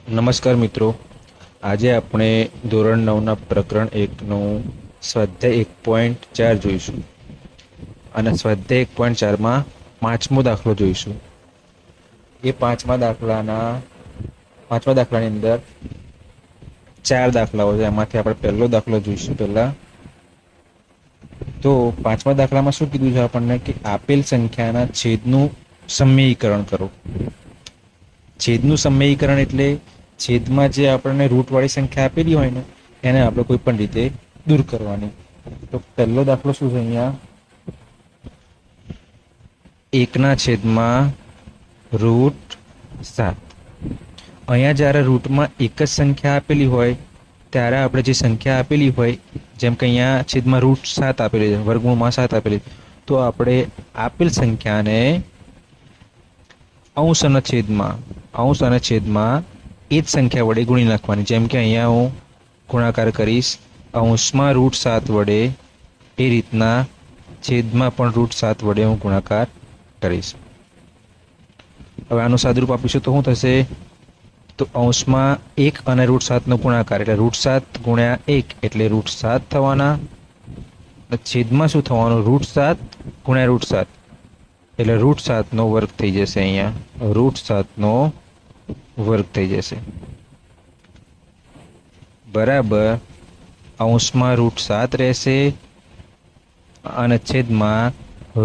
નમસ્કાર મિત્રો, આજે આપણે ધોરણ 9ના પ્રકરણ 1નું સ્વાધ્યાય 1.4 જોઈશું અને સ્વાધ્યાય 1.4માં પાંચમો દાખલો જોઈશું. એ પાંચમા દાખલાની અંદર ચાર દાખલાઓ છે. એમાંથી આપણે પહેલો દાખલો જોઈશું. પહેલા તો પાંચમા દાખલામાં શું કીધું છે આપણને કે આપેલ સંખ્યાના છેદનું સમયીકરણ કરો. છેદનું સમયીકરણ એટલે છેદમાં જે આપણને રૂટવાળી સંખ્યા આપેલી હોય ને એને આપણે કોઈ પણ રીતે દૂર કરવાની. તો પહેલો દાખલો શું છે? અહીંયા 1/7. અહીંયા જ્યારે રૂટમાં એક જ સંખ્યા આપેલી હોય ત્યારે આપણે જે સંખ્યા આપેલી હોય, જેમ કે અહીંયા છેદમાં √7 આપેલી છે, વર્ગમૂળમાં 7 આપેલી, તો આપણે આપેલ સંખ્યાને અંશ અને છેદમાં એ જ સંખ્યા વડે ગુણી નાખવાની. જેમ કે અહીંયા હું ગુણાકાર કરીશ અંશમાં √7 વડે, એ રીતના છેદમાં પણ √7 વડે હું ગુણાકાર કરીશ. હવે આનું સાદુરૂપ આપીશું તો શું થશે? તો અંશમાં 1 અને √7નો ગુણાકાર એટલે √7 ગુણ્યા 1 એટલે √7 થવાના. છેદમાં શું થવાનું? √7 ગુણ્યા √7 એટલે √7નો વર્ગ થઈ જશે. અહીંયા √7નો વર્ગ થઈ જશે બરાબર અંશમાં √7 રહેશે અને છેદમાં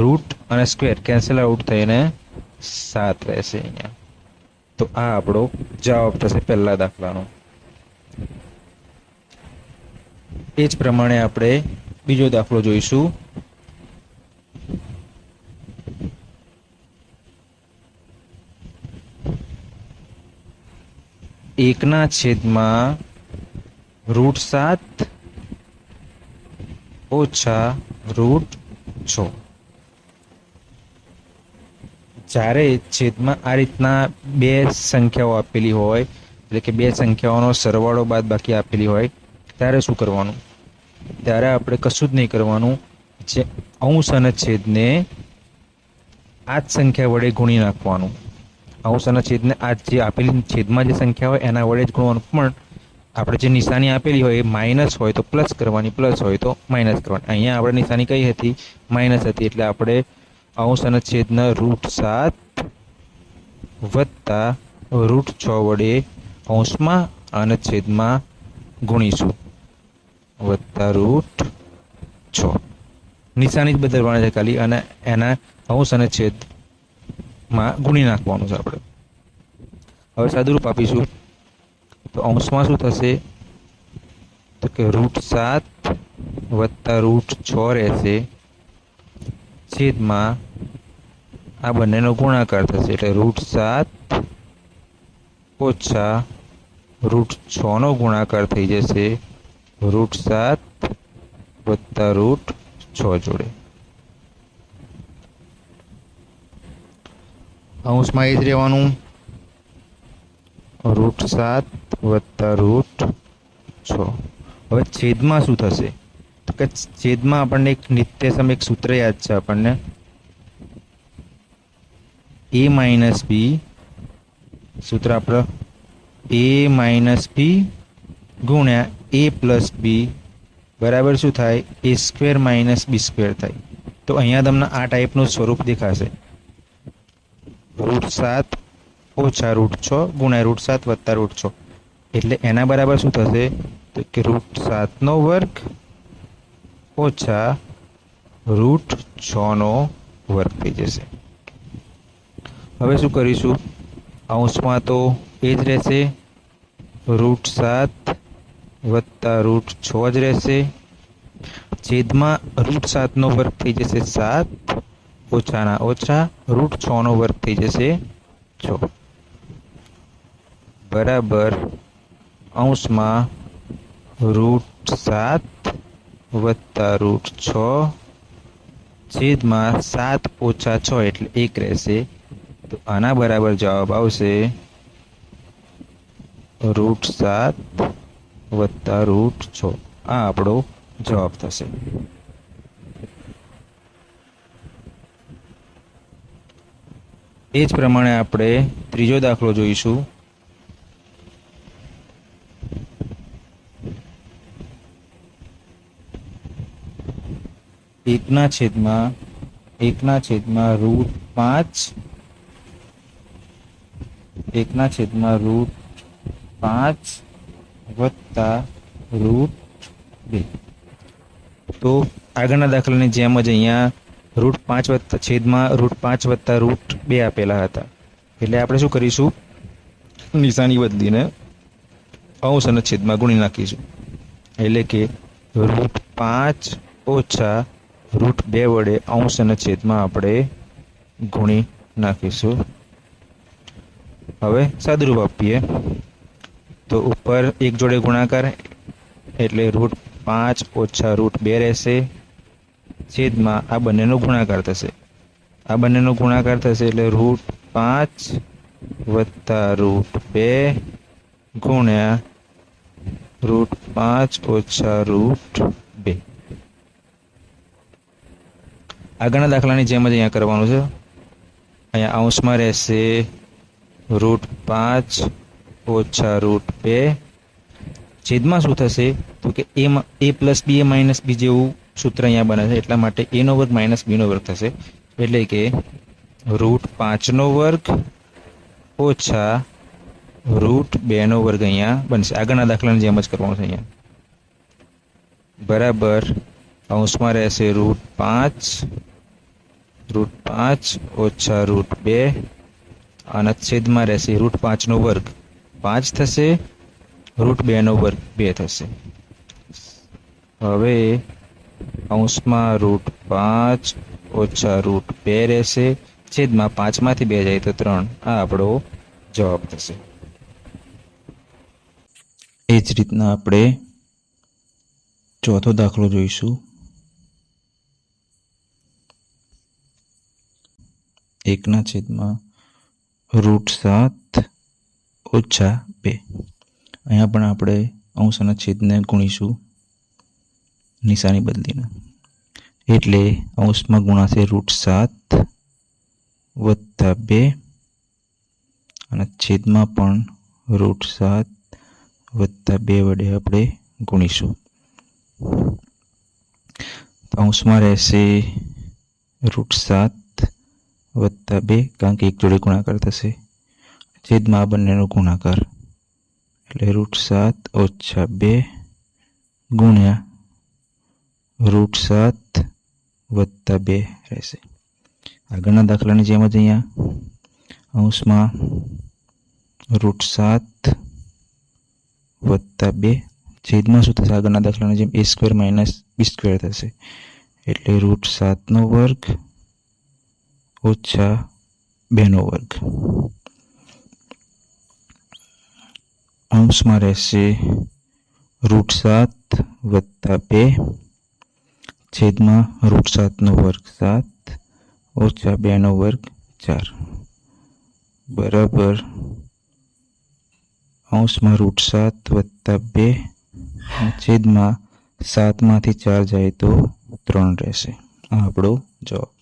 રૂટ અને સ્ક્વેર કેન્સલ આઉટ થઈને 7 રહેશે અહીંયા. તો આ આપણો જવાબ થશે પહેલા દાખલાનો. એ જ પ્રમાણે આપણે બીજો દાખલો જોઈશું. 1/7 ઓછા √6. જ્યારે છેદમાં આ રીતના બે સંખ્યાઓ આપેલી હોય, એટલે કે બે સંખ્યાઓનો સરવાળો બાદ બાકી આપેલી હોય, ત્યારે શું કરવાનું? ત્યારે આપણે કશું જ નહીં કરવાનું. જે અંશ અને છેદને આ જ સંખ્યા વડે ગુણી નાખવાનું. અંશ અને છેદને આ જે આપેલી છેદમાં જે સંખ્યા હોય એના વડે જ ગુણવાનું. પણ આપણે જે નિશાની આપેલી હોય એ માઇનસ હોય તો પ્લસ કરવાની, પ્લસ હોય તો માઇનસ કરવાની. અહીંયા આપણે નિશાની કઈ હતી? માઇનસ હતી. એટલે આપણે અંશ અને છેદના √7 વત્તા √6 વડે અંશમાં અને છેદમાં ગુણીશું. વત્તા √6 નિશાની જ બદલવાની છે ખાલી, અને એના અંશ અને છેદમાં ગુણી નાખવાનું છે આપણે. હવે સાદુરૂપ આપીશું તો અંશમાં શું થશે? તો કે √7 વત્તા √6 રહેશે, છેદમાં આ બંનેનો ગુણાકાર થશે એટલે √7 ઓછા √6નો ગુણાકાર થઈ જશે √7 વત્તા √6 જોડે. અંશમાં એ જ રહેવાનું, √7 વત્તા √6. હવે છેદમાં શું થશે? તો કે છેદમાં આપણને એક નિત્યસમ એક સૂત્ર યાદ છે આપણને, a માઇનસ બી. સૂત્ર આપણે a-b ગુણ્યા a પ્લસ બી બરાબર શું થાય? a² માઇનસ b² થાય. તો અહીંયા તમને આ ટાઈપનું સ્વરૂપ દેખાશે, √7 ઓછા √6 ગુણ્યા √7 વત્તા √6. એટલે એના બરાબર શું થશે? તો કે √7નો વર્ગ ઓછા √6નો વર્ગ થઈ જશે. હવે શું કરીશું? અંશમાં તો એ જ રહેશે, √7 વત્તા √6 જ રહેશે. છેદમાં √7નો વર્ગ થઈ જશે 7 ઓછાના ઓછા √6નો વર્ગ થઈ જશે 6 બરાબર અંશમાં √7 વત્તા √6 છેદમાં 7 ઓછા 6 એટલે 1 રહેશે. તો આના બરાબર જવાબ આવશે √7 વત્તા √6. આ આપણો જવાબ થશે. એ જ પ્રમાણે આપણે ત્રીજો દાખલો જોઈશું. એકના છેદમાં રૂટ 5 વત્તા રૂટ 2. તો આગળના દાખલાની જેમ જ અહીંયા રૂટ 5 વત્તા છેદમાં રૂટ 5 વત્તા રૂટ 2 આપેલા હતા. એટલે આપણે શું કરીશું, નિશાની બદલીને અંશ અને છેદમાં ગુણી નાખીશું. એટલે કે રૂટ 5 ઓછા રૂટ 2 વડે અંશ અને છેદમાં આપણે ગુણી નાખીશું. હવે સાદુરૂપ આપીએ તો ઉપર એક જોડે ગુણાકાર એટલે રૂટ 5 ઓછા રૂટ 2 રહેશે, છેદમાં આ બંનેનો ગુણાકાર થશે. એટલે રૂટ 5 વત્તા રૂટ 2 ગુણ્યા રૂટ 5 ઓછા રૂટ 2. આગળના દાખલાની જેમ જ અહીંયા કરવાનું છે. અહીંયા અંશમાં રહેશે રૂટ 5 ઓછા રૂટ 2, છેદમાં શું થશે તો કે a plus b minus b જેવું સૂત્ર અહીંયા બને છે, એટલા માટે a નો વર્ગ માઇનસ b નો વર્ગ થશે. એટલે કે રૂટ 5 નો વર્ગ ઓછા રૂટ 2 નો વર્ગ અહીંયા બનશે. આગળના દાખલાની જેમ જ કરવાનું છે અહીંયા. બરાબર અંશમાં રહેશે રૂટ 5 ઓછા રૂટ 2 અને છેદમાં રહેશે રૂટ 5 નો વર્ગ 5 થશે, રૂટ 2 નો વર્ગ 2 થશે. હવે અંશમાં રૂટ 5 ઓછા રૂટ 2 રહેશે, છેદમાં 5 માંથી 2 જાય તો 3. આ આપણો જવાબ થશે. એ જ રીતના આપણે ચોથો દાખલો જોઈશું. એકના છેદમાં રૂટ 7 ઓછા 2. અહીંયા પણ આપણે અંશ અને છેદને ગુણીશું નિશાની બદલીને. એટલે અંશમાં ગુણાશે રૂટ 7 વત્તા 2 અને છેદમાં પણ રૂટ 7 વત્તા 2 વડે આપણે ગુણીશું. અંશમાં રહેશે રૂટ 7 વત્તા 2, કારણ કે એક જોડે ગુણાકાર થશે, છેદમાં આ બંનેનો ગુણાકાર એટલે રૂટ 7 ઓછા 2 ગુણ્યા રૂટ 7 વત્તા 2 રહેશે. આગળના દાખલાની જેમ જ અહીંયા અંશમાં રૂટ 7 વત્તા 2, છેદમાં શું થશે આગળના દાખલાની જેમ a² માઇનસ b² થશે. એટલે રૂટ 7 નો વર્ગ ઓછા 2 નો વર્ગ. અંશમાં રહેશે રૂટ 7 વત્તા 2, છેદમાં રૂટ 7 નો વર્ગ 7 ઓછા 2 નો વર્ગ 4. બરાબર અંશમાં રૂટ 7 વત્તા 2, છેદમાં 7 માંથી 4 જાય તો 3 રહેશે. આ આપણો જવાબ.